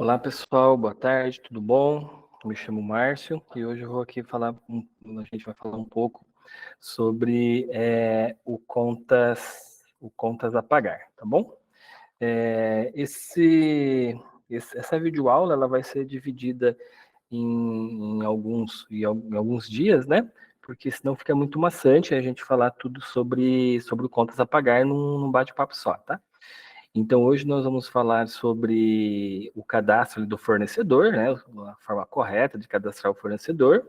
Olá pessoal, boa tarde, tudo bom? Me chamo Márcio e hoje eu vou aqui a gente vai falar um pouco sobre o contas a pagar, tá bom? Essa videoaula ela vai ser dividida em alguns dias, né? Porque senão fica muito maçante a gente falar tudo sobre o contas a pagar num bate-papo só, tá? Então, hoje nós vamos falar sobre o cadastro do fornecedor, né? A forma correta de cadastrar o fornecedor,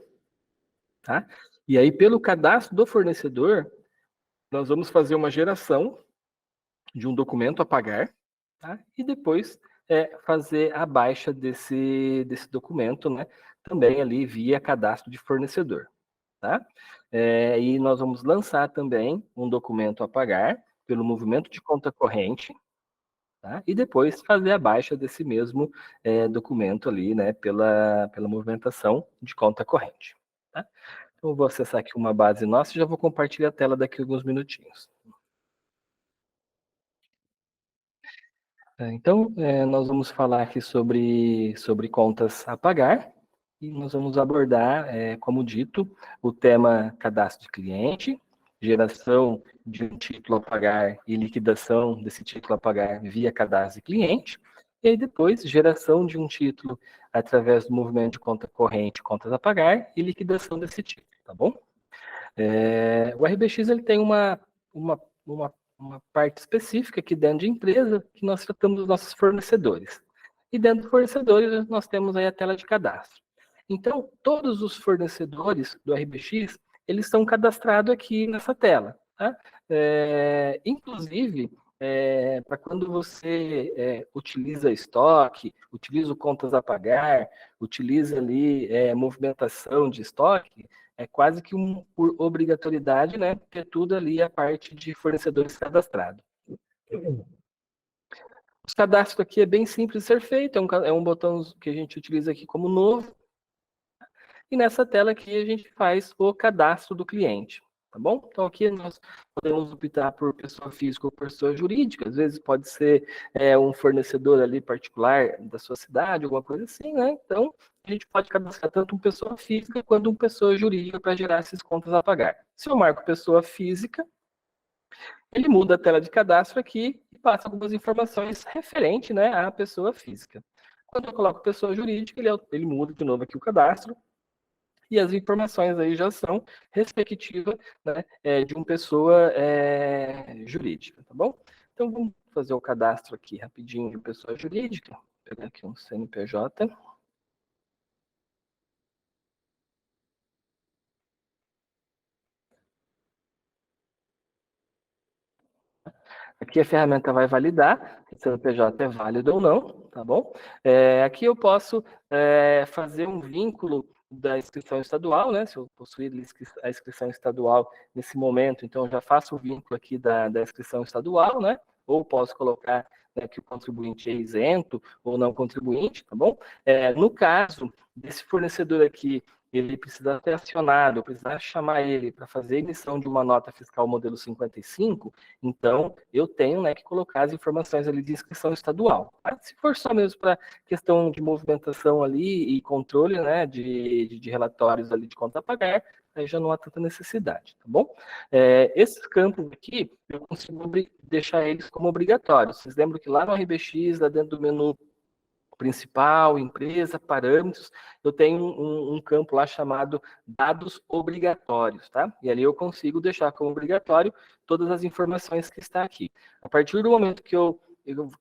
tá? E aí, pelo cadastro do fornecedor, nós vamos fazer uma geração de um documento a pagar, tá? E depois fazer a baixa desse documento, né? Também ali via cadastro de fornecedor, tá? E nós vamos lançar também um documento a pagar pelo movimento de conta corrente, tá? E depois fazer a baixa desse mesmo documento ali, né, pela movimentação de conta corrente. Tá? Então, eu vou acessar aqui uma base nossa e já vou compartilhar a tela daqui a alguns minutinhos. Então, nós vamos falar aqui sobre contas a pagar e nós vamos abordar, como dito, o tema cadastro de cliente, geração de um título a pagar e liquidação desse título a pagar via cadastro de cliente, e aí depois geração de um título através do movimento de conta corrente, contas a pagar e liquidação desse título, tá bom? O RBX ele tem uma, uma, uma parte específica aqui dentro de empresa que nós tratamos os nossos fornecedores. E dentro dos fornecedores nós temos aí a tela de cadastro. Então, todos os fornecedores do RBX, eles estão cadastrados aqui nessa tela. Tá? Inclusive, para quando você utiliza estoque, utiliza o contas a pagar, utiliza ali movimentação de estoque, é quase que por obrigatoriedade, né? Porque tudo ali é a parte de fornecedores cadastrados. Os cadastros aqui é bem simples de ser feito, é um botão que a gente utiliza aqui como novo, e nessa tela aqui a gente faz o cadastro do cliente, tá bom? Então aqui nós podemos optar por pessoa física ou pessoa jurídica, às vezes pode ser um fornecedor ali particular da sua cidade, alguma coisa assim, né? Então a gente pode cadastrar tanto uma pessoa física quanto uma pessoa jurídica para gerar esses contas a pagar. Se eu marco pessoa física, ele muda a tela de cadastro aqui e passa algumas informações referente, né, à pessoa física. Quando eu coloco pessoa jurídica, ele muda de novo aqui o cadastro, e as informações aí já são respectivas, né, de uma pessoa jurídica, tá bom? Então vamos fazer o cadastro aqui rapidinho de pessoa jurídica. Vou pegar aqui um CNPJ. Aqui a ferramenta vai validar se o CNPJ é válido ou não, tá bom? Aqui eu posso fazer um vínculo da inscrição estadual, né? Se eu possuir a inscrição estadual nesse momento, então eu já faço o vínculo aqui da inscrição estadual, né? Ou posso colocar, né, que o contribuinte é isento ou não contribuinte, tá bom? No caso desse fornecedor aqui, ele precisa ser acionado, precisar chamar ele para fazer a emissão de uma nota fiscal modelo 55, então eu tenho, né, que colocar as informações ali de inscrição estadual. Tá? Se for só mesmo para questão de movimentação ali e controle, né, de relatórios ali de conta a pagar, aí já não há tanta necessidade, tá bom? Esses campos aqui, eu consigo deixar eles como obrigatórios. Vocês lembram que lá no RBX, lá dentro do menu principal, empresa, parâmetros, eu tenho um campo lá chamado dados obrigatórios, tá? E ali eu consigo deixar como obrigatório todas as informações que está aqui. A partir do momento que eu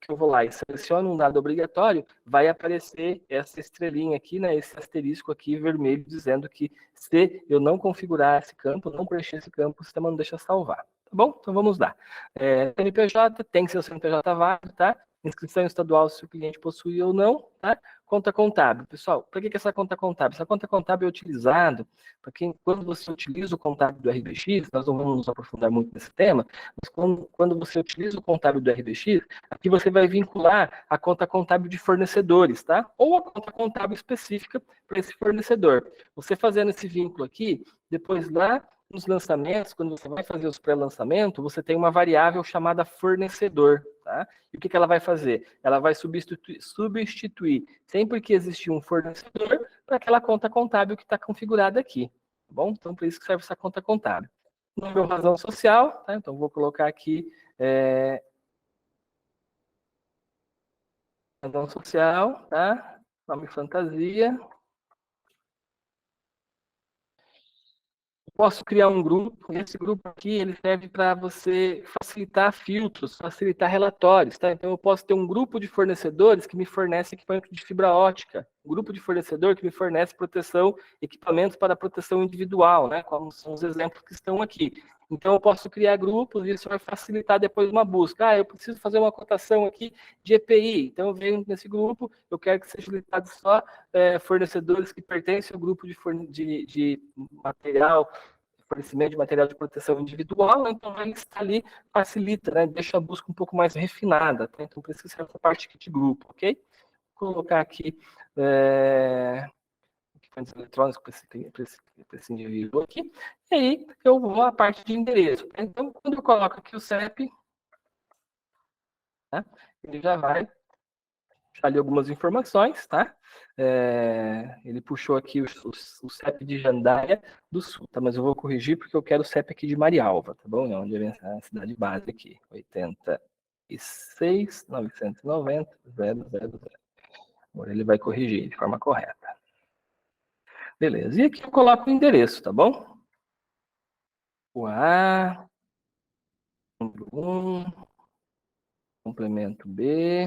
vou lá e seleciono um dado obrigatório, vai aparecer essa estrelinha aqui, né, esse asterisco aqui vermelho, dizendo que se eu não configurar esse campo, não preencher esse campo, o sistema não deixa salvar. Tá bom? Então vamos lá. CNPJ, tem que ser o CNPJ válido, tá? Inscrição estadual, se o cliente possui ou não, tá? Conta contábil. Pessoal, para que essa conta contábil? Essa conta contábil é utilizada para quando você utiliza o contábil do RBX, nós não vamos nos aprofundar muito nesse tema, mas quando você utiliza o contábil do RBX, aqui você vai vincular a conta contábil de fornecedores, tá? Ou a conta contábil específica para esse fornecedor. Você fazendo esse vínculo aqui, depois lá nos lançamentos, quando você vai fazer os pré-lançamentos, você tem uma variável chamada fornecedor, tá? E o que ela vai fazer? Ela vai substituir sempre que existir um fornecedor para aquela conta contábil que está configurada aqui, tá bom? Então, por isso que serve essa conta contábil. Número razão social, tá? Então, vou colocar aqui razão social, tá? Nome fantasia. Posso criar um grupo, esse grupo aqui ele serve para você facilitar filtros, facilitar relatórios, tá? Então eu posso ter um grupo de fornecedores que me fornece equipamento de fibra ótica, um grupo de fornecedor que me fornece proteção, equipamentos para proteção individual, né? Como são os exemplos que estão aqui. Então eu posso criar grupos e isso vai facilitar depois uma busca. Ah, eu preciso fazer uma cotação aqui de EPI, então eu venho nesse grupo, eu quero que seja limitado só fornecedores que pertencem ao grupo de material, fornecimento de material de proteção individual, né? Então ele está ali, facilita, né? Deixa a busca um pouco mais refinada, tá? Então precisa ser essa parte aqui de grupo, ok? Vou colocar aqui equipamentos eletrônicos para esse indivíduo aqui, e aí eu vou à parte de endereço. Então, quando eu coloco aqui o CEP, tá? Ele já vai ali algumas informações, tá? Ele puxou aqui o CEP de Jandaia do Sul, tá? Mas eu vou corrigir porque eu quero o CEP aqui de Marialva, tá bom? É onde é a cidade base aqui, 86 990 000. Agora ele vai corrigir de forma correta. Beleza, e aqui eu coloco o endereço, tá bom? O A, 1, complemento B,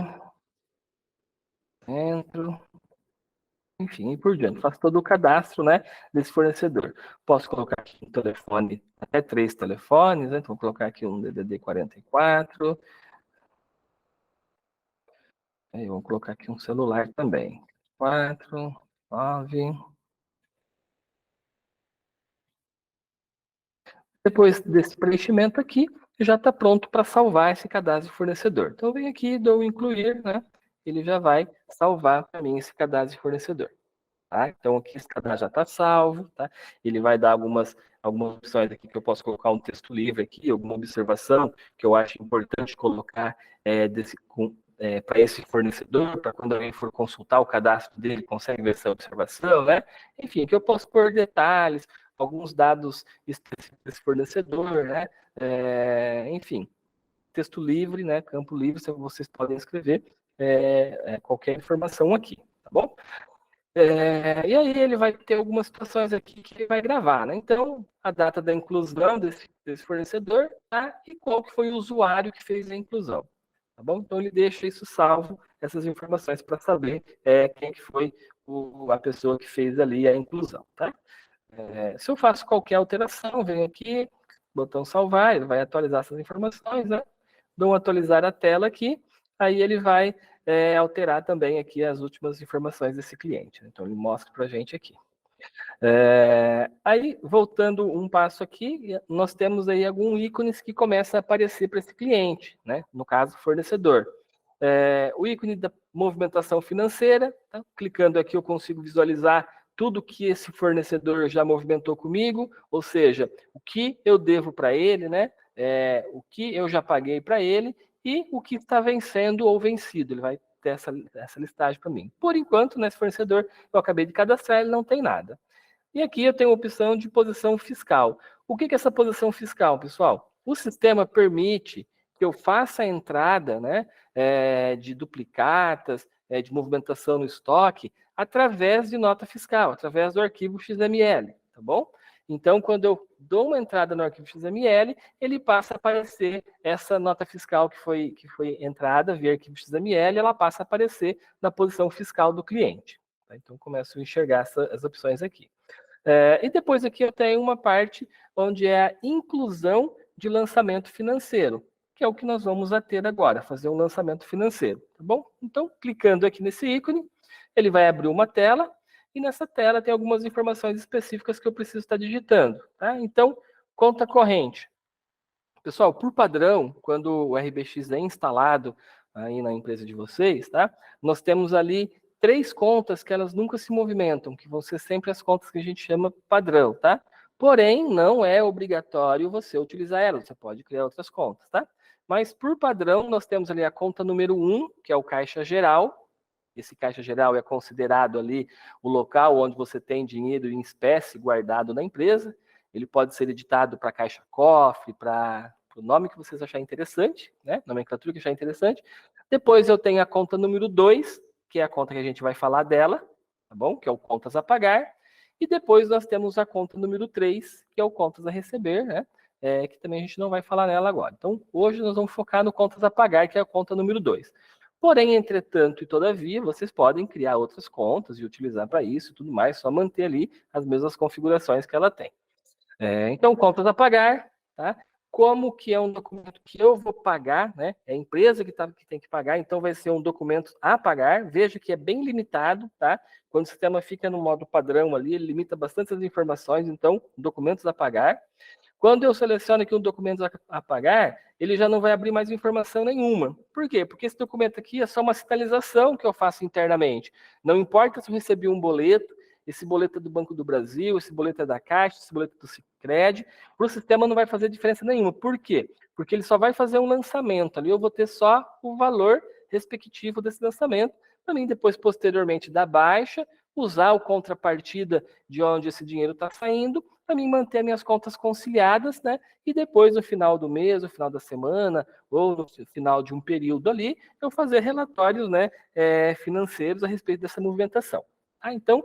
centro, enfim, e por diante. Faço todo o cadastro, né, desse fornecedor. Posso colocar aqui um telefone, até 3 telefones, né? Então, vou colocar aqui um DDD 44. Aí, vou colocar aqui um celular também. 4, 9. Depois desse preenchimento aqui, já está pronto para salvar esse cadastro de fornecedor. Então, eu venho aqui, dou incluir, né? Ele já vai salvar para mim esse cadastro de fornecedor. Tá? Então, aqui esse cadastro já está salvo, tá? Ele vai dar algumas opções aqui que eu posso colocar um texto livre aqui, alguma observação que eu acho importante colocar para esse fornecedor, para quando alguém for consultar o cadastro dele, consegue ver essa observação, né? Enfim, que eu posso pôr detalhes, alguns dados específicos desse fornecedor, né? Enfim, texto livre, né? Campo livre, vocês podem escrever qualquer informação aqui, tá bom? E aí ele vai ter algumas situações aqui que ele vai gravar, né? Então, a data da inclusão desse fornecedor, tá? E qual que foi o usuário que fez a inclusão, tá bom? Então, ele deixa isso salvo, essas informações, para saber quem que foi a pessoa que fez ali a inclusão, tá? Se eu faço qualquer alteração, venho aqui, botão salvar, ele vai atualizar essas informações, né? Dou um atualizar a tela aqui, aí ele vai alterar também aqui as últimas informações desse cliente. Então, ele mostra para a gente aqui. Aí, voltando um passo aqui, nós temos aí alguns ícones que começam a aparecer para esse cliente, né? No caso, fornecedor. O ícone da movimentação financeira, tá? Clicando aqui eu consigo visualizar tudo que esse fornecedor já movimentou comigo, ou seja, o que eu devo para ele, né? O que eu já paguei para ele e o que está vencendo ou vencido. Ele vai ter essa listagem para mim. Por enquanto, nesse fornecedor, eu acabei de cadastrar, ele não tem nada. E aqui eu tenho a opção de posição fiscal. O que é essa posição fiscal, pessoal? O sistema permite que eu faça a entrada, né, de duplicatas, de movimentação no estoque, através de nota fiscal, através do arquivo XML, tá bom? Então, quando eu dou uma entrada no arquivo XML, ele passa a aparecer essa nota fiscal que foi entrada via arquivo XML, ela passa a aparecer na posição fiscal do cliente. Tá? Então, começo a enxergar as opções aqui. E depois aqui eu tenho uma parte onde é a inclusão de lançamento financeiro, que é o que nós vamos ter agora, fazer um lançamento financeiro, tá bom? Então, clicando aqui nesse ícone, ele vai abrir uma tela, e nessa tela tem algumas informações específicas que eu preciso estar digitando, tá? Então, conta corrente. Pessoal, por padrão, quando o RBX é instalado aí na empresa de vocês, tá? Nós temos ali 3 contas que elas nunca se movimentam, que vão ser sempre as contas que a gente chama padrão, tá? Porém, não é obrigatório você utilizar ela, você pode criar outras contas, tá? Mas, por padrão, nós temos ali a conta número 1, que é o caixa geral. Esse caixa geral é considerado ali o local onde você tem dinheiro em espécie guardado na empresa. Ele pode ser editado para caixa cofre, para o nome que vocês acharem interessante, né? Nomenclatura que acharem interessante. Depois eu tenho a conta número 2, que é a conta que a gente vai falar dela, tá bom? Que é o contas a pagar. E depois nós temos a conta número 3, que é o contas a receber, né? Que também a gente não vai falar nela agora. Então, hoje nós vamos focar no contas a pagar, que é a conta número 2. Porém, entretanto e todavia, vocês podem criar outras contas e utilizar para isso e tudo mais, só manter ali as mesmas configurações que ela tem. Então, contas a pagar, tá? Como que é um documento que eu vou pagar, né? É a empresa que tem que pagar, então vai ser um documento a pagar. Veja que é bem limitado, tá? Quando o sistema fica no modo padrão ali, ele limita bastante as informações, então, documentos a pagar. Quando eu seleciono aqui um documento a pagar, ele já não vai abrir mais informação nenhuma. Por quê? Porque esse documento aqui é só uma sinalização que eu faço internamente. Não importa se eu recebi um boleto, esse boleto é do Banco do Brasil, esse boleto é da Caixa, esse boleto é do Sicredi, para o sistema não vai fazer diferença nenhuma. Por quê? Porque ele só vai fazer um lançamento. Ali eu vou ter só o valor respectivo desse lançamento, para mim depois, posteriormente, dar baixa, usar o contrapartida de onde esse dinheiro está saindo, para mim manter minhas contas conciliadas, né? E depois, no final do mês, no final da semana, ou no final de um período ali, eu fazer relatórios, né, financeiros a respeito dessa movimentação. Então,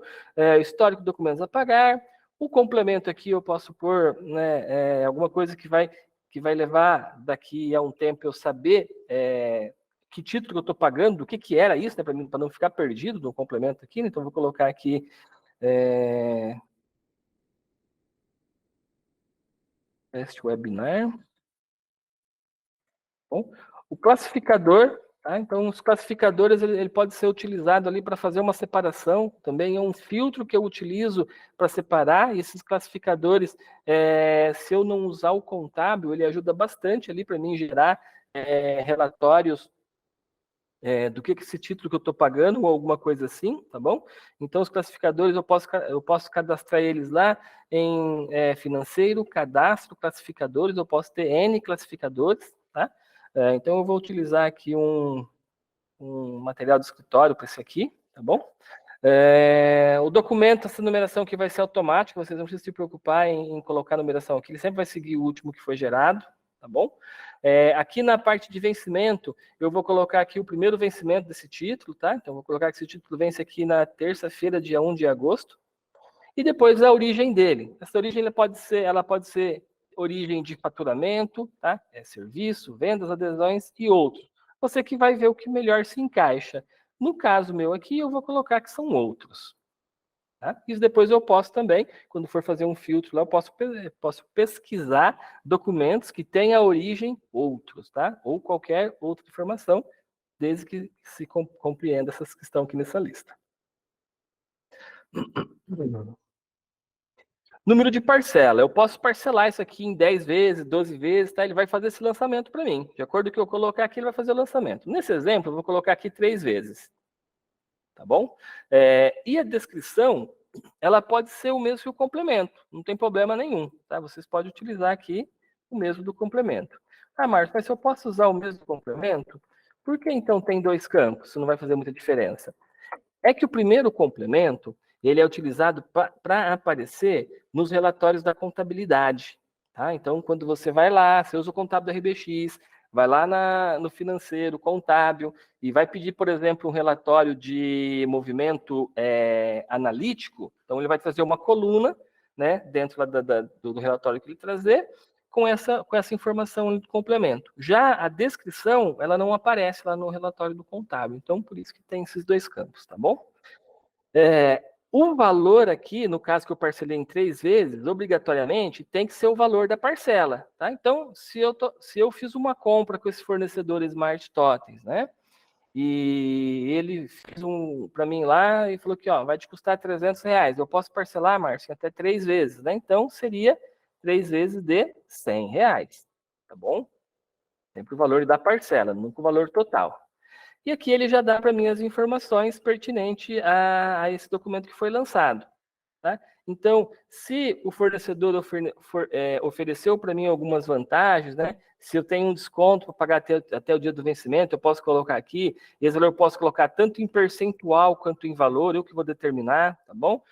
histórico de documentos a pagar, o complemento aqui eu posso pôr, né, alguma coisa que vai levar daqui a um tempo eu saber que título que eu estou pagando, do que era isso, né, para não ficar perdido no complemento aqui, né? Então vou colocar aqui este webinar. Bom, o classificador, tá? Então os classificadores ele pode ser utilizado ali para fazer uma separação, também é um filtro que eu utilizo para separar, e esses classificadores, se eu não usar o contábil, ele ajuda bastante ali para mim gerar relatórios do que esse título que eu estou pagando ou alguma coisa assim, tá bom? Então, os classificadores, eu posso cadastrar eles lá em financeiro, cadastro, classificadores, eu posso ter N classificadores, tá? Então, eu vou utilizar aqui um material do escritório para esse aqui, tá bom? O documento, essa numeração aqui vai ser automática, vocês não precisam se preocupar em colocar a numeração aqui, ele sempre vai seguir o último que foi gerado, tá bom? Aqui na parte de vencimento, eu vou colocar aqui o primeiro vencimento desse título, tá? Então, vou colocar que esse título vence aqui na terça-feira, dia 1 de agosto, e depois a origem dele. Essa origem ela pode ser origem de faturamento, tá? Serviço, vendas, adesões e outros. Você que vai ver o que melhor se encaixa. No caso meu aqui, eu vou colocar que são outros. Tá? Isso depois eu posso também, quando for fazer um filtro lá, eu posso pesquisar documentos que tenham a origem outros, tá? Ou qualquer outra informação, desde que se compreenda essas que estão aqui nessa lista. Número de parcela. Eu posso parcelar isso aqui em 10 vezes, 12 vezes, tá? Ele vai fazer esse lançamento para mim. De acordo com o que eu colocar aqui, ele vai fazer o lançamento. Nesse exemplo, eu vou colocar aqui 3 vezes. Tá bom? E a descrição, ela pode ser o mesmo que o complemento. Não tem problema nenhum, tá? Vocês podem utilizar aqui o mesmo do complemento. Ah, Marcos, mas se eu posso usar o mesmo complemento, por que então tem 2 campos? Isso não vai fazer muita diferença. É que o primeiro complemento, ele é utilizado para aparecer nos relatórios da contabilidade. Tá? Então, quando você vai lá, você usa o contábil do RBX, vai lá no financeiro, contábil, e vai pedir, por exemplo, um relatório de movimento analítico, então ele vai trazer uma coluna, né, dentro do relatório que ele trazer, com essa informação do complemento. Já a descrição, ela não aparece lá no relatório do contábil, então por isso que tem esses 2 campos, tá bom? O valor aqui, no caso que eu parcelei em 3 vezes, obrigatoriamente, tem que ser o valor da parcela, tá? Então, se eu fiz uma compra com esse fornecedor Smart Totens, né? E ele fez para mim lá e falou que, ó, vai te custar R$300. Eu posso parcelar, Márcio, até 3 vezes, né? Então, seria 3 vezes de R$100, tá bom? Sempre o valor da parcela, nunca o valor total. E aqui ele já dá para mim as informações pertinentes a esse documento que foi lançado. Tá? Então, se o fornecedor ofereceu para mim algumas vantagens, né? Se eu tenho um desconto para pagar até o dia do vencimento, eu posso colocar aqui. E esse valor eu posso colocar tanto em percentual quanto em valor, eu que vou determinar, tá bom?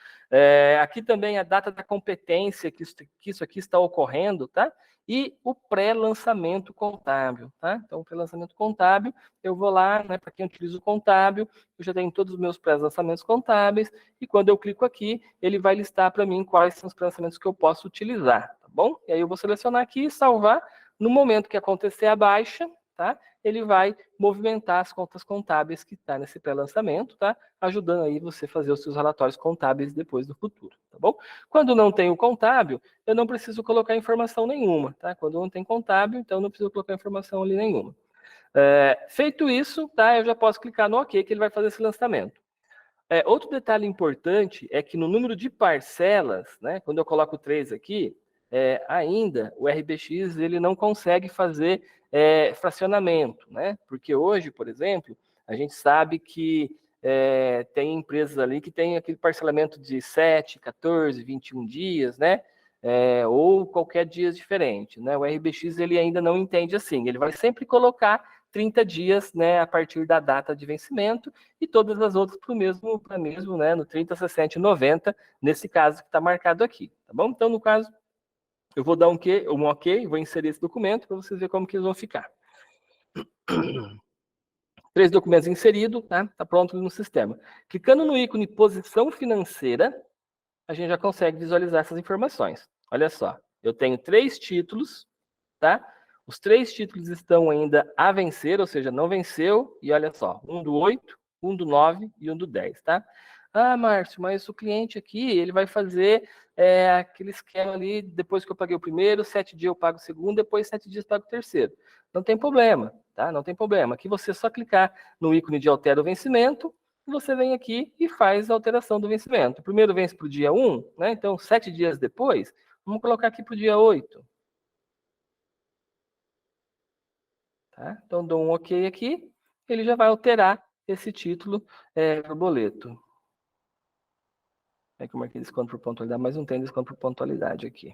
Aqui também a data da competência que isso aqui está ocorrendo, tá? E o pré-lançamento contábil, tá? Então, o pré-lançamento contábil, eu vou lá, né? Para quem utiliza o contábil, eu já tenho todos os meus pré-lançamentos contábeis, e quando eu clico aqui, ele vai listar para mim quais são os pré-lançamentos que eu posso utilizar, tá bom? E aí eu vou selecionar aqui e salvar. No momento que acontecer a baixa, tá? Ele vai movimentar as contas contábeis que está nesse pré-lançamento, tá? Ajudando aí você a fazer os seus relatórios contábeis depois no futuro, tá bom? Quando não tem o contábil, eu não preciso colocar informação nenhuma, tá? Quando não tem contábil, então não preciso colocar informação ali nenhuma. Feito isso, tá? Eu já posso clicar no OK, que ele vai fazer esse lançamento. Outro detalhe importante é que no número de parcelas, né, quando eu coloco 3 aqui, ainda o RBX ele não consegue fazer fracionamento, né? Porque hoje, por exemplo, a gente sabe que tem empresas ali que tem aquele parcelamento de 7, 14, 21 dias, né? Ou qualquer dia diferente, né? O RBX ele ainda não entende assim, ele vai sempre colocar 30 dias, né, a partir da data de vencimento, e todas as outras para o mesmo, né, no 30, 60 e 90, nesse caso que está marcado aqui, tá bom? Então, no caso, eu vou dar um OK, vou inserir esse documento para vocês verem como que eles vão ficar. 3 documentos inseridos, tá? Tá pronto no sistema. Clicando no ícone posição financeira, a gente já consegue visualizar essas informações. Olha só, eu tenho 3 títulos, tá? Os 3 títulos estão ainda a vencer, ou seja, não venceu, e olha só, um do 8, um do 9 e um do 10, tá? Ah, Márcio, mas o cliente aqui, ele vai fazer aquele esquema ali, depois que eu paguei o primeiro, 7 dias eu pago o segundo, depois 7 dias eu pago o terceiro. Não tem problema, tá? Não tem problema. Aqui você só clicar no ícone de altera o vencimento, você vem aqui e faz a alteração do vencimento. O primeiro vence para o dia 1, né? Então, 7 dias depois, vamos colocar aqui para o dia 8. Tá? Então, dou um OK aqui, ele já vai alterar esse título para o boleto. É que eu marquei desconto por pontualidade, mas não tem desconto por pontualidade aqui.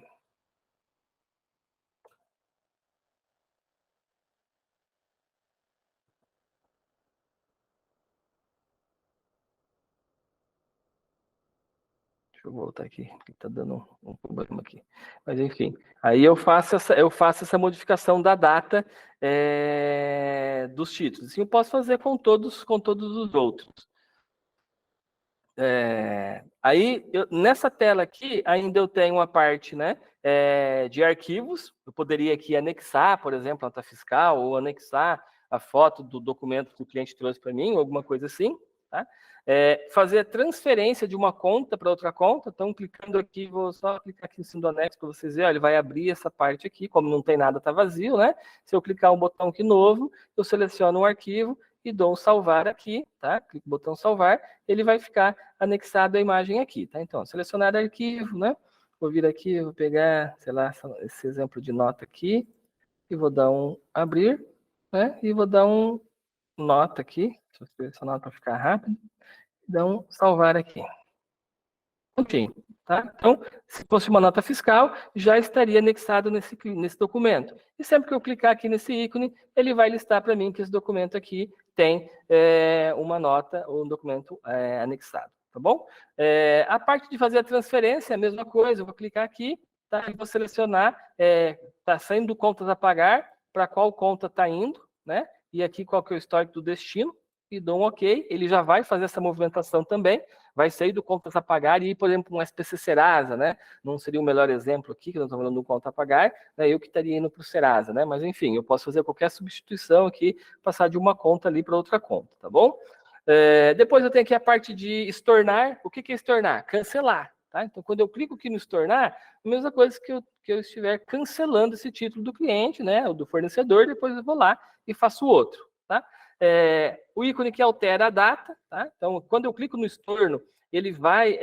Deixa eu voltar aqui, que está dando um problema aqui. Mas, enfim, aí eu faço essa modificação da data dos títulos. Assim eu posso fazer com todos os outros. Aí, nessa tela aqui, ainda eu tenho uma parte, né, de arquivos. Eu poderia aqui anexar, por exemplo, a nota fiscal, ou anexar a foto do documento que o cliente trouxe para mim, ou alguma coisa assim, tá? Fazer a transferência de uma conta para outra conta. Então, clicando aqui, vou só clicar aqui em cima do anexo para vocês verem, ele vai abrir essa parte aqui, como não tem nada, está vazio, né? Se eu clicar um botão aqui novo, eu seleciono um arquivo e dou um salvar aqui, tá? Clico no botão salvar, ele vai ficar anexado a imagem aqui, tá? Então, selecionar arquivo, né? Vou vir aqui, vou pegar, sei lá, esse exemplo de nota aqui, e vou dar um abrir, né? E vou dar um nota aqui, deixa eu selecionar para ficar rápido, e dar um salvar aqui. Ok, tá? Então, se fosse uma nota fiscal, já estaria anexado nesse documento. E sempre que eu clicar aqui nesse ícone, ele vai listar para mim que esse documento aqui tem uma nota ou um documento anexado, tá bom? A parte de fazer a transferência é a mesma coisa, eu vou clicar aqui, tá? E vou selecionar, tá saindo contas a pagar, para qual conta está indo, né? E aqui qual que é o histórico do destino, e dou um OK, ele já vai fazer essa movimentação também, vai sair do contas a pagar e ir, por exemplo, um SPC Serasa, né? Não seria o melhor exemplo aqui, que nós estamos falando do conta a pagar, né? Eu que estaria indo para o Serasa, né? Mas, enfim, eu posso fazer qualquer substituição aqui, passar de uma conta ali para outra conta, tá bom? Depois eu tenho aqui a parte de estornar. O que é estornar? Cancelar, tá? Então, quando eu clico aqui no estornar, a mesma coisa que eu estiver cancelando esse título do cliente, né? Ou do fornecedor, depois eu vou lá e faço outro, tá? O ícone que altera a data, tá? Então, quando eu clico no estorno, ele vai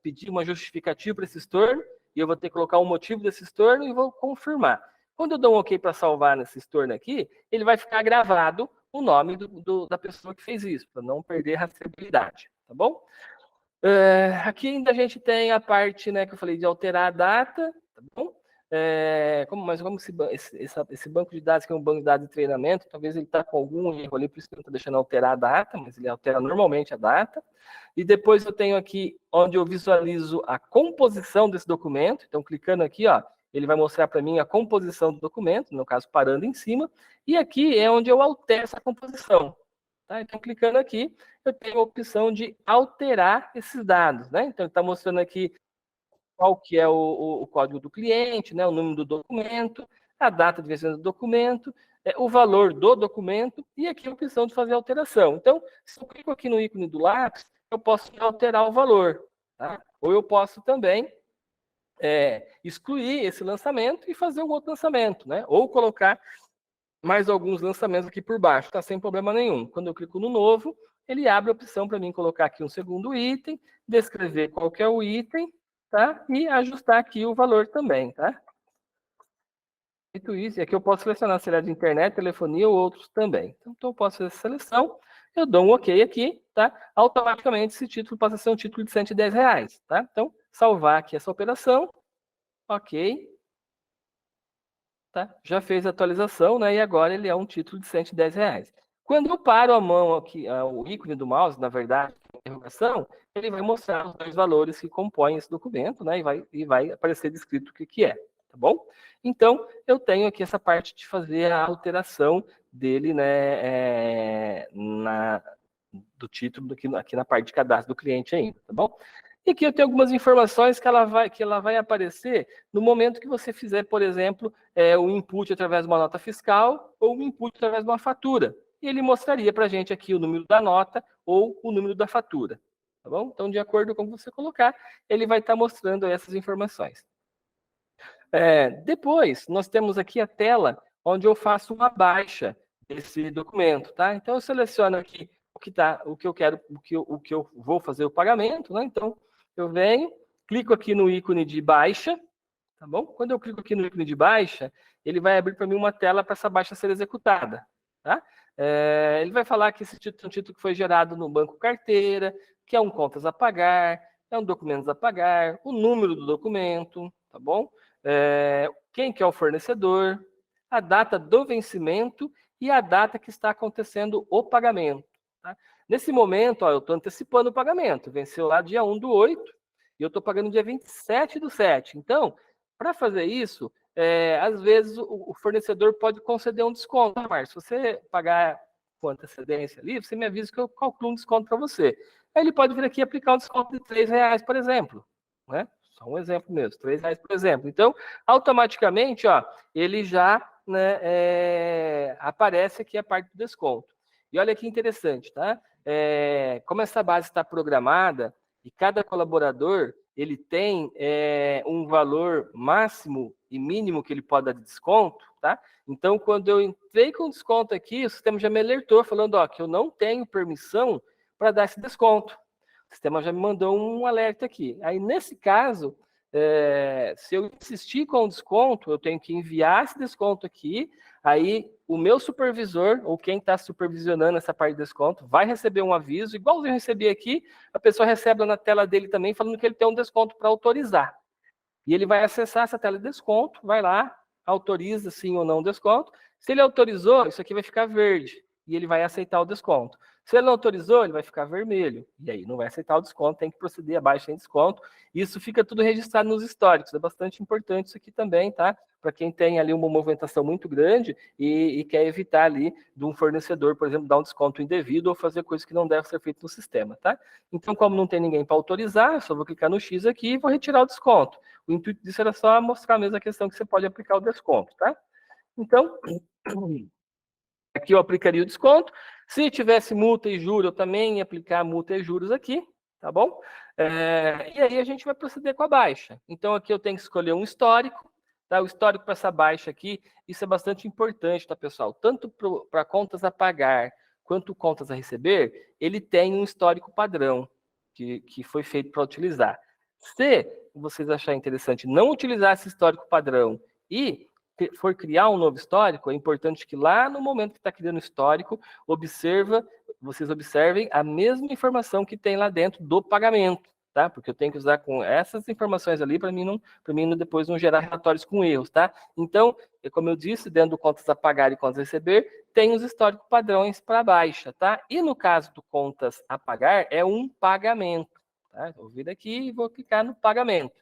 pedir uma justificativa para esse estorno, e eu vou ter que colocar o motivo desse estorno e vou confirmar. Quando eu dou um OK para salvar nesse estorno aqui, ele vai ficar gravado o nome da pessoa que fez isso, para não perder a rastreabilidade, tá bom? Aqui ainda a gente tem a parte, né, que eu falei de alterar a data, tá bom? Mas como esse banco de dados, que é um banco de dados de treinamento, talvez ele está com algum erro ali, por isso que ele está deixando alterar a data, mas ele altera normalmente a data. E depois eu tenho aqui onde eu visualizo a composição desse documento. Então, clicando aqui, ó, ele vai mostrar para mim a composição do documento, no caso, parando em cima. E aqui é onde eu altero essa composição. Tá? Então, clicando aqui, eu tenho a opção de alterar esses dados. Né? Então, ele está mostrando aqui qual que é o código do cliente, né? O número do documento, a data de vencimento do documento, o valor do documento, e aqui a opção de fazer alteração. Então, se eu clico aqui no ícone do lápis, eu posso alterar o valor. Tá? Ou eu posso também excluir esse lançamento e fazer um outro lançamento, né? Ou colocar mais alguns lançamentos aqui por baixo, tá sem problema nenhum. Quando eu clico no novo, ele abre a opção para mim colocar aqui um segundo item, descrever qual que é o item, tá? E ajustar aqui o valor também, tá? Feito isso, e aqui eu posso selecionar se ele é de internet, telefonia ou outros também. Então eu posso fazer essa seleção, eu dou um OK aqui, tá? Automaticamente esse título passa a ser um título de R$110, tá? Então, salvar aqui essa operação, OK. Tá? Já fez a atualização, né? E agora ele é um título de R$110. Quando eu paro a mão aqui, o ícone do mouse, na verdade, interrogação, ele vai mostrar os dois valores que compõem esse documento, né? E vai aparecer descrito o que é, tá bom? Então, eu tenho aqui essa parte de fazer a alteração dele, né? Do título aqui na parte de cadastro do cliente ainda, tá bom? E aqui eu tenho algumas informações que ela vai aparecer no momento que você fizer, por exemplo, o input através de uma nota fiscal ou o input através de uma fatura. E ele mostraria para a gente aqui o número da nota ou o número da fatura. Tá bom? Então, de acordo com o que você colocar, ele vai estar mostrando essas informações. Depois, nós temos aqui a tela onde eu faço uma baixa desse documento. Tá? Então, eu seleciono aqui o que eu quero, o que eu vou fazer o pagamento. Né? Então, eu venho, clico aqui no ícone de baixa, tá bom? Quando eu clico aqui no ícone de baixa, ele vai abrir para mim uma tela para essa baixa ser executada, tá? Ele vai falar que esse título é um título que foi gerado no banco carteira, que é um contas a pagar, é um documentos a pagar, o número do documento, tá bom? Quem que é o fornecedor, a data do vencimento e a data que está acontecendo o pagamento. Tá? Nesse momento, ó, eu estou antecipando o pagamento. Venceu lá dia 1/8 e eu estou pagando dia 27/7. Então, para fazer isso, às vezes o fornecedor pode conceder um desconto. Mas se você pagar com antecedência ali, você me avisa que eu calculo um desconto para você. Aí ele pode vir aqui e aplicar um desconto de R$3, por exemplo. Né? Só um exemplo mesmo, R$3, por exemplo. Então, automaticamente, ó, ele já, né, aparece aqui a parte do desconto. E olha que interessante, tá? Como essa base está programada e cada colaborador ele tem um valor máximo e mínimo que ele pode dar de desconto, tá? Então, quando eu entrei com desconto aqui, o sistema já me alertou, falando ó, que eu não tenho permissão para dar esse desconto. O sistema já me mandou um alerta aqui. Aí, nesse caso, se eu insistir com o desconto, eu tenho que enviar esse desconto aqui, aí o meu supervisor, ou quem está supervisionando essa parte de desconto, vai receber um aviso, igual eu recebi aqui, a pessoa recebe na tela dele também, falando que ele tem um desconto para autorizar. E ele vai acessar essa tela de desconto, vai lá, autoriza sim ou não o desconto. Se ele autorizou, isso aqui vai ficar verde, e ele vai aceitar o desconto. Se ele não autorizou, ele vai ficar vermelho. E aí não vai aceitar o desconto, tem que proceder abaixo em desconto. Isso fica tudo registrado nos históricos. É bastante importante isso aqui também, tá? Para quem tem ali uma movimentação muito grande e quer evitar ali de um fornecedor, por exemplo, dar um desconto indevido ou fazer coisas que não devem ser feitas no sistema, tá? Então, como não tem ninguém para autorizar, eu só vou clicar no X aqui e vou retirar o desconto. O intuito disso era só mostrar mesmo a questão que você pode aplicar o desconto, tá? Então, aqui eu aplicaria o desconto. Se tivesse multa e juros, eu também ia aplicar multa e juros aqui, tá bom? E aí a gente vai proceder com a baixa. Então aqui eu tenho que escolher um histórico, tá? O histórico para essa baixa aqui, isso é bastante importante, tá, pessoal? Tanto para contas a pagar quanto contas a receber, ele tem um histórico padrão que foi feito para utilizar. Se vocês acharem interessante não utilizar esse histórico padrão e for criar um novo histórico, é importante que lá no momento que está criando o histórico, vocês observem a mesma informação que tem lá dentro do pagamento. tá? Porque eu tenho que usar com essas informações ali para mim não depois não gerar relatórios com erros, tá? Então, como eu disse, dentro do contas a pagar e contas a receber, tem os históricos padrões para baixa, tá? E no caso do contas a pagar, é um pagamento, tá? Vou vir aqui e vou clicar no pagamento.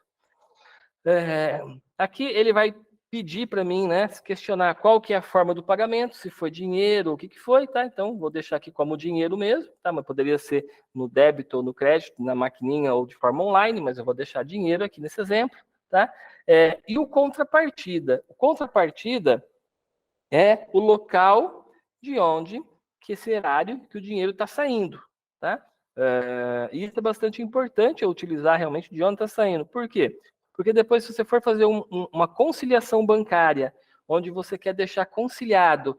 Aqui ele vai pedir para mim, né, questionar qual que é a forma do pagamento, se foi dinheiro, o que foi, tá? Então, vou deixar aqui como dinheiro mesmo, tá? Mas poderia ser no débito ou no crédito, na maquininha ou de forma online, mas eu vou deixar dinheiro aqui nesse exemplo, tá? E o contrapartida? O contrapartida é o local de onde que esse erário que o dinheiro está saindo, tá? E isso é bastante importante eu utilizar realmente de onde está saindo. Por quê? Porque depois, se você for fazer uma conciliação bancária, onde você quer deixar conciliado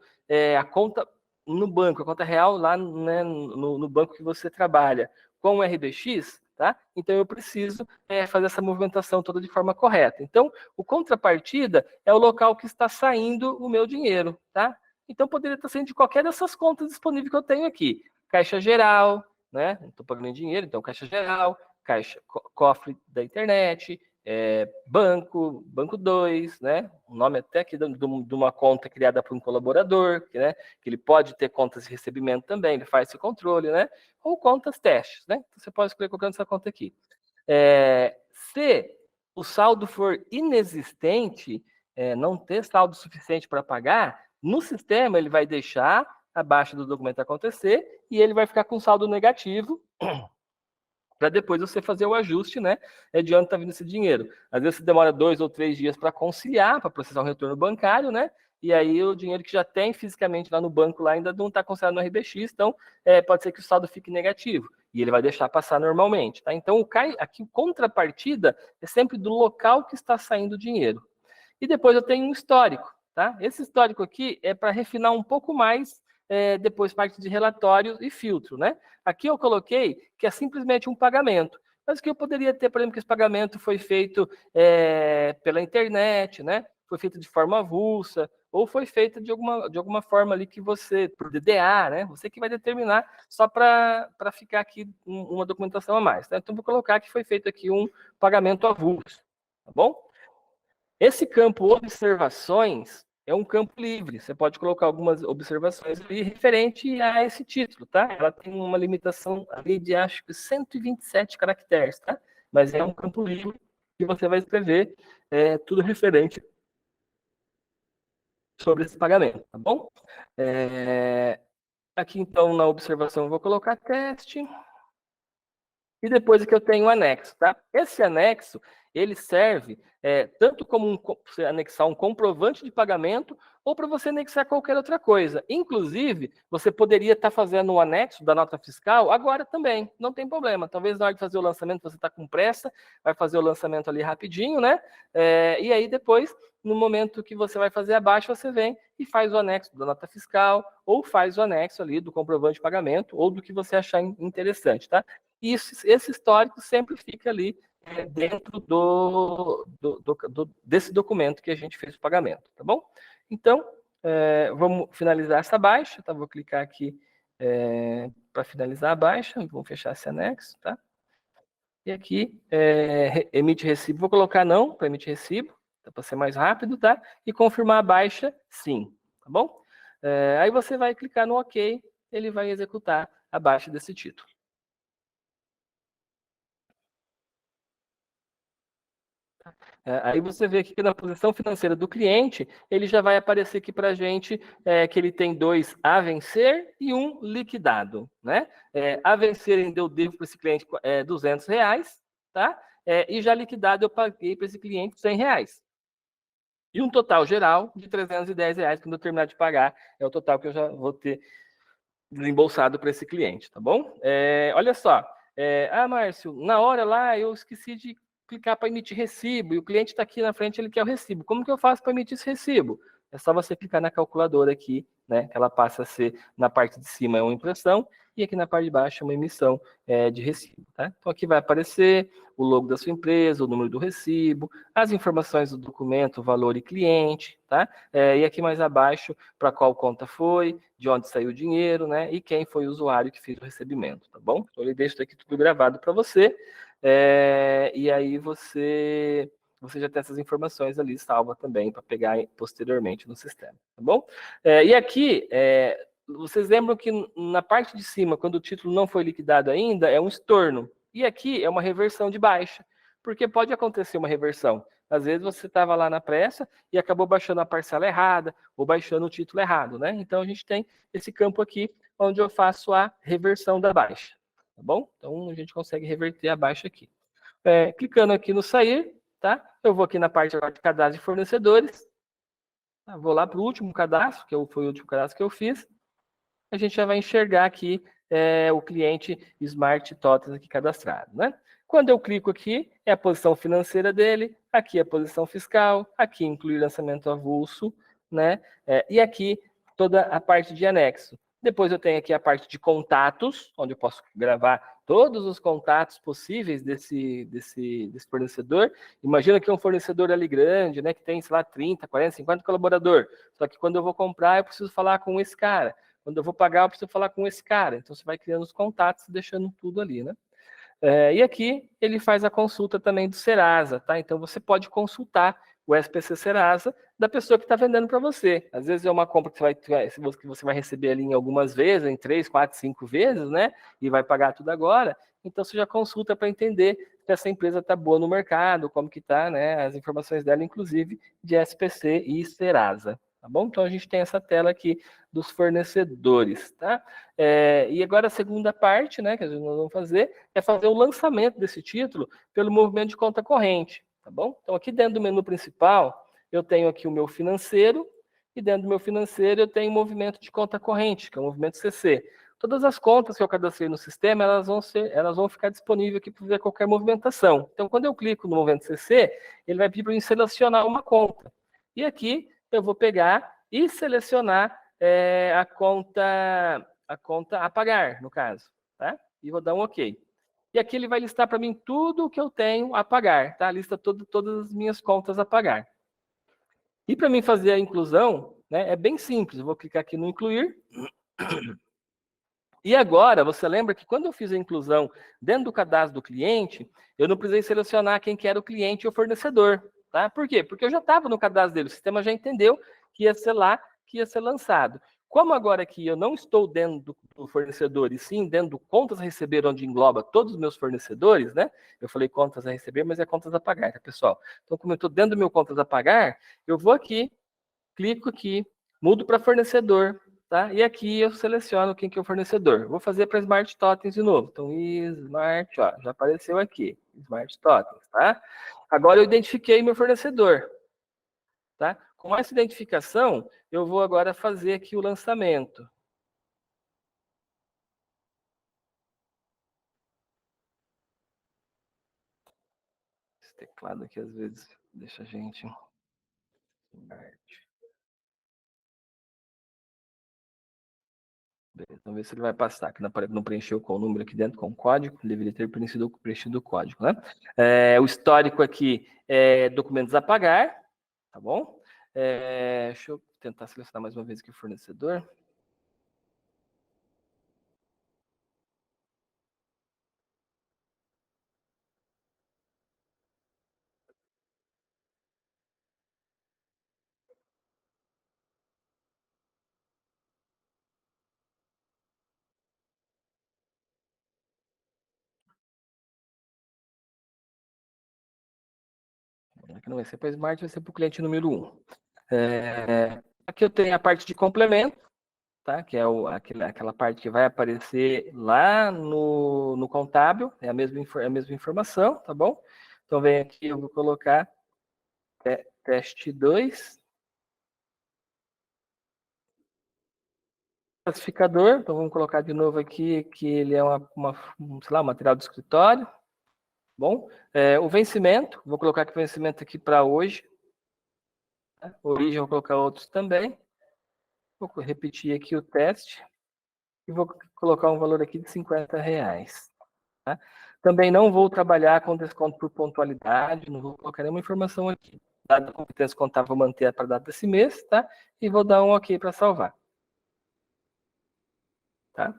a conta no banco, a conta real lá, né, no banco que você trabalha, com o RBX, tá? Então eu preciso fazer essa movimentação toda de forma correta. Então, o contrapartida é o local que está saindo o meu dinheiro, tá? Então poderia estar saindo de qualquer dessas contas disponíveis que eu tenho aqui. Caixa geral, né? Estou pagando em dinheiro, então caixa geral, caixa cofre da internet, banco 2, né? O nome até aqui de uma conta criada por um colaborador, né? Que ele pode ter contas de recebimento também, ele faz esse controle, né? Ou contas testes, né? Então, você pode escolher qualquer dessa conta aqui. Se o saldo for inexistente, não ter saldo suficiente para pagar, no sistema ele vai deixar a baixa do documento acontecer e ele vai ficar com saldo negativo para depois você fazer o ajuste, né? De onde está vindo esse dinheiro. Às vezes você demora 2 ou 3 dias para conciliar, para processar um retorno bancário, né? E aí o dinheiro que já tem fisicamente lá no banco lá ainda não está considerado no RBX, então pode ser que o saldo fique negativo. E ele vai deixar passar normalmente, tá? Então aqui o contrapartida é sempre do local que está saindo o dinheiro. E depois eu tenho um histórico, tá? Esse histórico aqui é para refinar um pouco mais depois parte de relatório e filtro, né? Aqui eu coloquei que é simplesmente um pagamento, mas que eu poderia ter, por exemplo, que esse pagamento foi feito pela internet, né? Foi feito de forma avulsa, ou foi feito de alguma forma ali que você, por DDA, né? Você que vai determinar só para ficar aqui uma documentação a mais, tá? Então vou colocar que foi feito aqui um pagamento avulso, tá bom? Esse campo observações é um campo livre. Você pode colocar algumas observações ali referente a esse título, tá? Ela tem uma limitação ali de, acho que 127 caracteres, tá? Mas é um campo livre que você vai escrever tudo referente sobre esse pagamento, tá bom? Aqui, então, na observação, eu vou colocar teste. E depois aqui eu tenho o anexo, tá? Esse anexo, ele serve tanto como você anexar um comprovante de pagamento ou para você anexar qualquer outra coisa. Inclusive, você poderia estar fazendo o anexo da nota fiscal agora também, não tem problema. Talvez na hora de fazer o lançamento você está com pressa, vai fazer o lançamento ali rapidinho, né? E aí depois, no momento que você vai fazer a baixa, você vem e faz o anexo da nota fiscal ou faz o anexo ali do comprovante de pagamento ou do que você achar interessante, tá? E esse histórico sempre fica ali dentro desse documento que a gente fez o pagamento, tá bom? Então, vamos finalizar essa baixa, tá? Vou clicar aqui para finalizar a baixa, vamos fechar esse anexo, tá? E aqui, emite recibo, vou colocar não para emitir recibo, para ser mais rápido, tá? E confirmar a baixa, sim, tá bom? Aí você vai clicar no OK, ele vai executar a baixa desse título. Aí você vê aqui que na posição financeira do cliente, ele já vai aparecer aqui para a gente que ele tem 2 a vencer e 1 liquidado, né? A vencer ainda eu devo para esse cliente R$200, tá? E já liquidado eu paguei para esse cliente R$100. E um total geral de R$310, quando eu terminar de pagar, é o total que eu já vou ter desembolsado para esse cliente, tá bom? Olha só, Márcio, na hora lá eu esqueci de clicar para emitir recibo e o cliente está aqui na frente, ele quer o recibo. Como que eu faço para emitir esse recibo? É só você clicar na calculadora aqui, né? Que ela passa a ser na parte de cima é uma impressão e aqui na parte de baixo é uma emissão de recibo, tá? Então aqui vai aparecer o logo da sua empresa, o número do recibo, as informações do documento, valor e cliente, tá? E aqui mais abaixo para qual conta foi, de onde saiu o dinheiro, né? E quem foi o usuário que fez o recebimento, tá bom? Então ele deixa isso aqui tudo gravado para você. E aí você já tem essas informações ali salva também para pegar posteriormente no sistema, tá bom? E aqui, vocês lembram que na parte de cima, quando o título não foi liquidado ainda, é um estorno. E aqui é uma reversão de baixa, porque pode acontecer uma reversão. Às vezes você estava lá na pressa e acabou baixando a parcela errada ou baixando o título errado, né? Então a gente tem esse campo aqui onde eu faço a reversão da baixa, tá bom? Então a gente consegue reverter a baixa aqui. Clicando aqui no sair, tá? Eu vou aqui na parte de cadastro de fornecedores, tá? Vou lá para o último cadastro, foi o último cadastro que eu fiz. A gente já vai enxergar aqui o cliente Smart Totals aqui cadastrado, né? Quando eu clico aqui, é a posição financeira dele, aqui é a posição fiscal, aqui incluir lançamento avulso, né? E aqui toda a parte de anexo. Depois eu tenho aqui a parte de contatos, onde eu posso gravar todos os contatos possíveis desse fornecedor. Imagina que é um fornecedor ali grande, né? Que tem, sei lá, 30, 40, 50 colaboradores. Só que quando eu vou comprar, eu preciso falar com esse cara. Quando eu vou pagar, eu preciso falar com esse cara. Então, você vai criando os contatos, deixando tudo ali, né? E aqui, ele faz a consulta também do Serasa, tá? Então, você pode consultar o SPC Serasa da pessoa que está vendendo para você. Às vezes é uma compra que você vai receber ali em algumas vezes, em 3, 4, 5 vezes, né? E vai pagar tudo agora. Então, você já consulta para entender se essa empresa está boa no mercado, como que está, né? As informações dela, inclusive, de SPC e Serasa. Tá bom? Então, a gente tem essa tela aqui dos fornecedores, tá? E agora a segunda parte, né, que nós vamos fazer, é fazer o lançamento desse título pelo movimento de conta corrente, tá bom? Então, aqui dentro do menu principal, eu tenho aqui o meu financeiro, e dentro do meu financeiro eu tenho o movimento de conta corrente, que é o movimento CC. Todas as contas que eu cadastrei no sistema, elas vão ficar disponíveis aqui para fazer qualquer movimentação. Então, quando eu clico no movimento CC, ele vai pedir para eu selecionar uma conta. E aqui eu vou pegar e selecionar a conta a pagar, no caso, tá? E vou dar um OK. E aqui ele vai listar para mim tudo o que eu tenho a pagar, tá? Lista todas as minhas contas a pagar. E para mim fazer a inclusão, né, é bem simples. Eu vou clicar aqui no incluir. E agora, você lembra que quando eu fiz a inclusão dentro do cadastro do cliente, eu não precisei selecionar quem que era o cliente e o fornecedor, tá? Por quê? Porque eu já estava no cadastro dele, o sistema já entendeu que ia ser lá, que ia ser lançado. Como agora aqui eu não estou dentro do fornecedor, e sim dentro do contas a receber, onde engloba todos os meus fornecedores, né? Eu falei contas a receber, mas é contas a pagar, tá, pessoal? Então, como eu estou dentro do meu contas a pagar, eu vou aqui, clico aqui, mudo para fornecedor, tá? E aqui eu seleciono quem que é o fornecedor. Vou fazer para Smart Totens de novo. Então, Smart, ó, já apareceu aqui, Smart Totens, tá? Agora eu identifiquei meu fornecedor, tá? Com essa identificação, eu vou agora fazer aqui o lançamento. Esse teclado aqui às vezes deixa a gente... Beleza, vamos ver se ele vai passar, que não preencheu com o número aqui dentro, com o código, deveria ter preenchido o código, né? O histórico aqui é documentos a pagar, tá bom? Deixa eu tentar selecionar mais uma vez aqui o fornecedor. Aqui não vai ser para Smart, vai ser para o cliente número 1. Aqui eu tenho a parte de complemento, tá? Que é aquela parte que vai aparecer lá no contábil, é a mesma informação, tá bom? Então, vem aqui, eu vou colocar teste 2. Classificador, então vamos colocar de novo aqui que ele é sei lá, um material do escritório. Bom, o vencimento, vou colocar aqui o vencimento aqui para hoje. Tá? Origem, vou colocar outros também. Vou repetir aqui o teste. E vou colocar um valor aqui de R$50. Tá? Também não vou trabalhar com desconto por pontualidade, não vou colocar nenhuma informação aqui. Dada a competência contábil, vou manter para a data desse mês, tá? E vou dar um OK para salvar. Tá?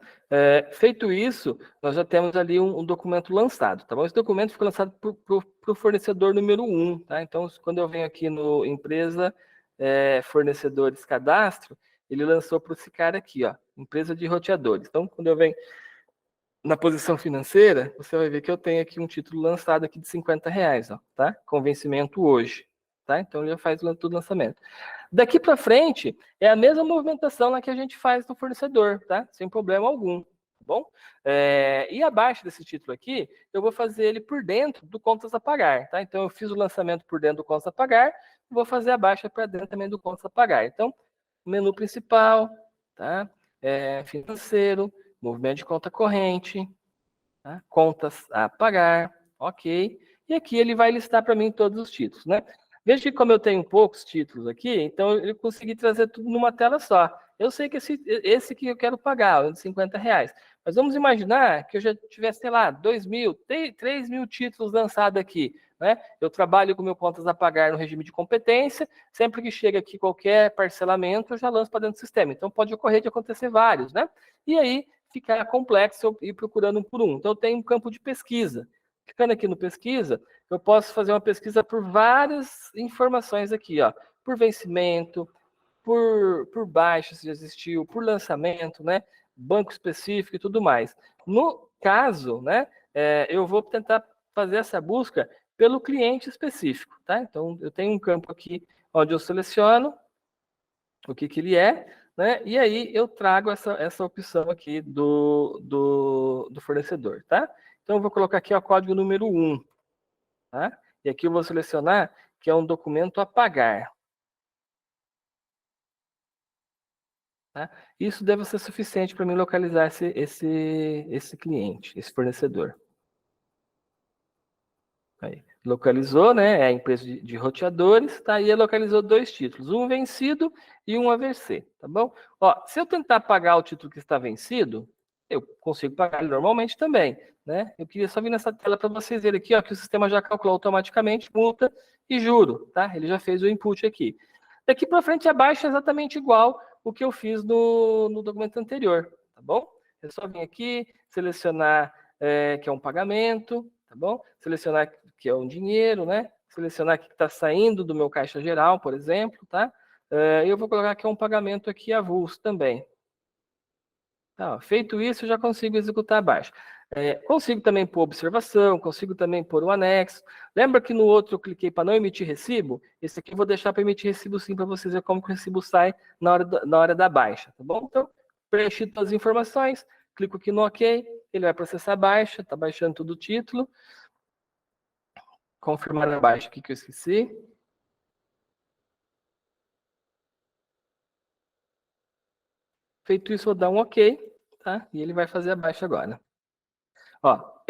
Feito isso, nós já temos ali um documento lançado, tá bom? Esse documento fica lançado para o fornecedor número 1, tá? Então, quando eu venho aqui no empresa, fornecedores, cadastro, ele lançou para esse cara aqui, ó, empresa de roteadores. Então, quando eu venho na posição financeira, você vai ver que eu tenho aqui um título lançado aqui de R$ 50, ó, tá? Com vencimento hoje, tá? Então, ele já faz todo o lançamento. Daqui para frente, é a mesma movimentação na que a gente faz no fornecedor, tá? Sem problema algum, tá bom? E abaixo desse título aqui, eu vou fazer ele por dentro do contas a pagar, tá? Então, eu fiz o lançamento por dentro do contas a pagar, vou fazer abaixo para dentro também do contas a pagar. Então, menu principal, tá? Financeiro, movimento de conta corrente, tá? Contas a pagar, ok. E aqui ele vai listar para mim todos os títulos, né? Veja que como eu tenho poucos títulos aqui, então eu consegui trazer tudo numa tela só. Eu sei que esse que eu quero pagar, o de R$ 50. Mas vamos imaginar que eu já tivesse, sei lá, 2.000, 3.000 títulos lançados aqui, né? Eu trabalho com meu contas a pagar no regime de competência, sempre que chega aqui qualquer parcelamento, eu já lanço para dentro do sistema. Então pode ocorrer de acontecer vários, né? E aí fica complexo eu ir procurando um por um. Então eu tenho um campo de pesquisa. Clicando aqui no pesquisa, eu posso fazer uma pesquisa por várias informações aqui, ó, por vencimento, por baixa, se já existiu, por lançamento, né, banco específico e tudo mais. No caso, né, eu vou tentar fazer essa busca pelo cliente específico, tá? Então, eu tenho um campo aqui onde eu seleciono o que ele é, né, e aí eu trago essa opção aqui do fornecedor, tá? Então, eu vou colocar aqui o código número 1, tá? E aqui eu vou selecionar que é um documento a pagar. Tá? Isso deve ser suficiente para mim localizar esse cliente, esse fornecedor. Aí, localizou, né? É a empresa de roteadores, tá? E localizou 2 títulos, um vencido e um a vencer, tá bom? Ó, se eu tentar pagar o título que está vencido, eu consigo pagar ele normalmente também, né? Eu queria só vir nessa tela para vocês verem aqui, ó, que o sistema já calculou automaticamente multa e juro, tá? Ele já fez o input aqui. Daqui para frente, abaixo é exatamente igual o que eu fiz no documento anterior, tá bom? É só vir aqui, selecionar que é um pagamento, tá bom? Selecionar que é um dinheiro, né? Selecionar que está saindo do meu caixa geral, por exemplo, tá? Eu vou colocar que é um pagamento aqui avulso também. Tá, ó, feito isso, eu já consigo executar abaixo. Consigo também pôr observação, consigo também pôr um anexo. Lembra que no outro eu cliquei para não emitir recibo? Esse aqui eu vou deixar para emitir recibo sim, para vocês verem como que o recibo sai na hora da baixa, tá bom? Então, preenchi todas as informações, clico aqui no OK, ele vai processar a baixa, está baixando todo o título. Confirmar na baixa aqui que eu esqueci. Feito isso, vou dar um OK, tá? E ele vai fazer a baixa agora. Ó,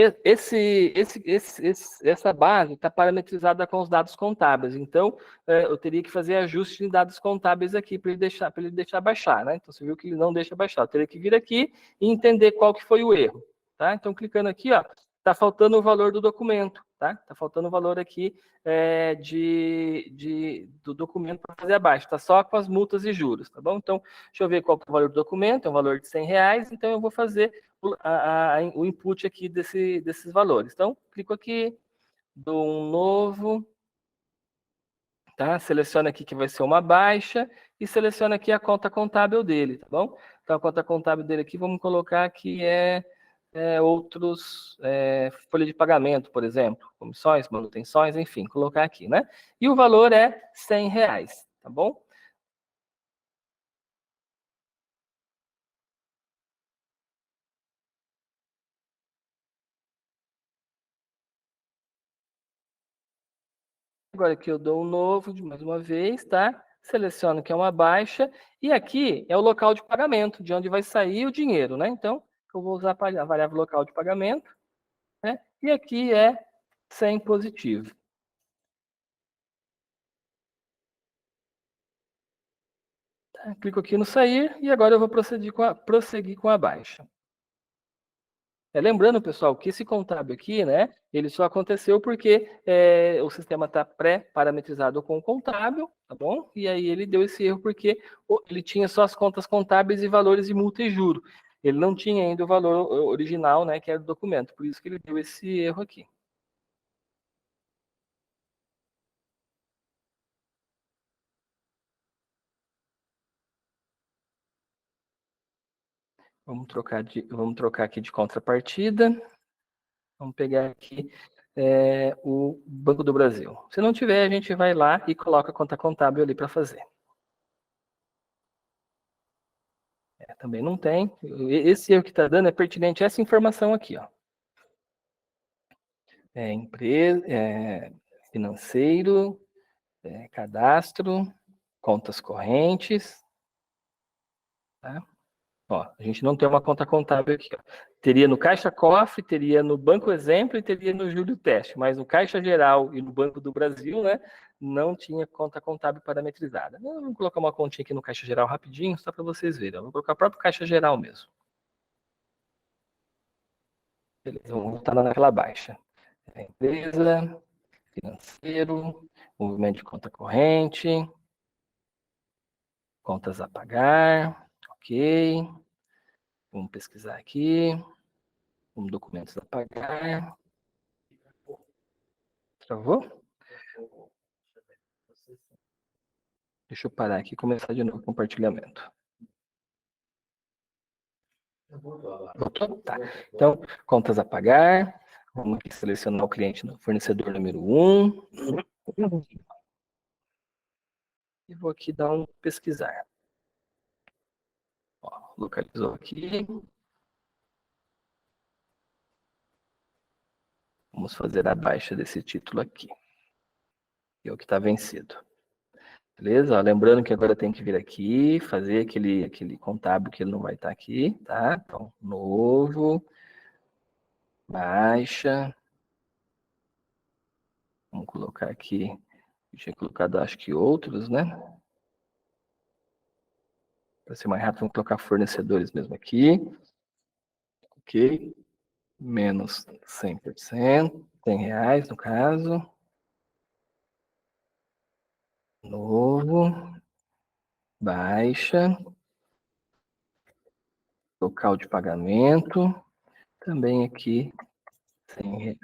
essa base está parametrizada com os dados contábeis, então eu teria que fazer ajuste em dados contábeis aqui para ele deixar baixar, né? Então você viu que ele não deixa baixar. Eu teria que vir aqui e entender qual que foi o erro, tá? Então clicando aqui, ó, está faltando o valor do documento, tá? Está faltando o valor aqui do documento para fazer a baixa, está só com as multas e juros, tá bom? Então, deixa eu ver qual que é o valor do documento, é um valor de R$ 100, então eu vou fazer o input aqui desses valores. Então, clico aqui, dou um novo, tá? Seleciona aqui que vai ser uma baixa e seleciona aqui a conta contábil dele, tá bom? Então, a conta contábil dele aqui, vamos colocar que outros, folha de pagamento, por exemplo, comissões, manutenções, enfim, colocar aqui, né? E o valor é R$ 100, tá bom? Agora aqui eu dou um novo, de mais uma vez, tá? Seleciono que é uma baixa, e aqui é o local de pagamento, de onde vai sair o dinheiro, né? Então, eu vou usar a variável local de pagamento, né? E aqui é 100 positivo. Tá? Clico aqui no sair, e agora eu vou prosseguir com a baixa. Lembrando, pessoal, que esse contábil aqui, né, ele só aconteceu porque o sistema está pré-parametrizado com o contábil, tá bom? E aí ele deu esse erro porque ele tinha só as contas contábeis e valores de multa e juro. ele não tinha ainda o valor original, né, que era do documento, por isso que ele deu esse erro aqui. Vamos trocar aqui de contrapartida. Vamos pegar aqui o Banco do Brasil. Se não tiver, a gente vai lá e coloca a conta contábil ali para fazer. Também não tem. Esse erro que está dando é pertinente a essa informação aqui, ó. Empresa, financeiro, cadastro, contas correntes, tá? Ó, a gente não tem uma conta contábil aqui, ó. Teria no Caixa Cofre, teria no Banco Exemplo e teria no Júlio Teste, mas no Caixa Geral e no Banco do Brasil, né, não tinha conta contábil parametrizada. Vamos colocar uma continha aqui no Caixa Geral rapidinho, só para vocês verem. Eu vou colocar o próprio Caixa Geral mesmo. Beleza, vamos voltar naquela baixa. Empresa, financeiro, movimento de conta corrente, contas a pagar, ok. Vamos pesquisar aqui, documentos a pagar. Travou? Deixa eu parar aqui e começar de novo o compartilhamento. Voltou? Tá. Então, contas a pagar. Vamos aqui selecionar o cliente no fornecedor número 1. E vou aqui dar um pesquisar. Ó, localizou aqui. Vamos fazer a baixa desse título aqui. Que é o que está vencido. Beleza? Ó, lembrando que agora tem que vir aqui, fazer aquele contábil que ele não vai estar aqui, tá? Então, novo, baixa. Vamos colocar aqui, eu tinha colocado acho que outros, né? Para ser mais rápido, vamos colocar fornecedores mesmo aqui. Ok. Menos 100%, R$100 no caso. Novo, baixa. Local de pagamento. Também aqui, R$100.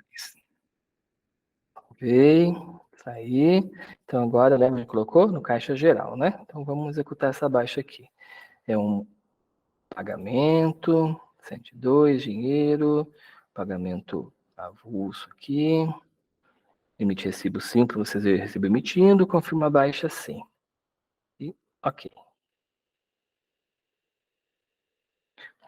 Ok, sair. Então agora, lembra que colocou no caixa geral, né? Então vamos executar essa baixa aqui. É um pagamento, 102, dinheiro, pagamento avulso aqui. Emitir recibo sim, para vocês verem recibo emitindo, confirma a baixa sim. E ok.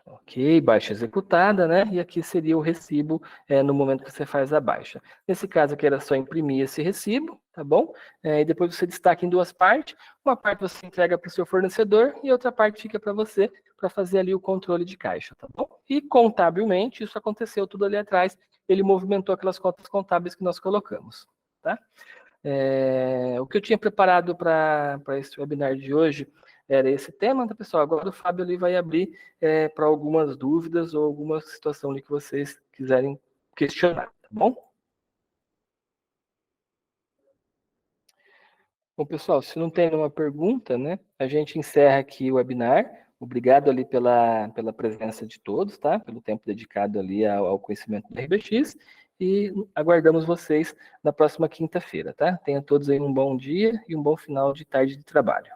Ok, baixa executada, né? E aqui seria o recibo no momento que você faz a baixa. Nesse caso aqui era só imprimir esse recibo, tá bom? E depois você destaca em duas partes. Uma parte você entrega para o seu fornecedor e outra parte fica para você, para fazer ali o controle de caixa, tá bom? E contabilmente, isso aconteceu tudo ali atrás, ele movimentou aquelas contas contábeis que nós colocamos, tá? O que eu tinha preparado para esse webinar de hoje era esse tema, tá, pessoal? Agora o Fábio ali vai abrir para algumas dúvidas ou alguma situação ali que vocês quiserem questionar, tá bom? Bom, pessoal, se não tem nenhuma pergunta, né, a gente encerra aqui o webinar. Obrigado ali pela presença de todos, tá? Pelo tempo dedicado ali ao conhecimento do RBX e aguardamos vocês na próxima quinta-feira, tá? Tenham todos aí um bom dia e um bom final de tarde de trabalho.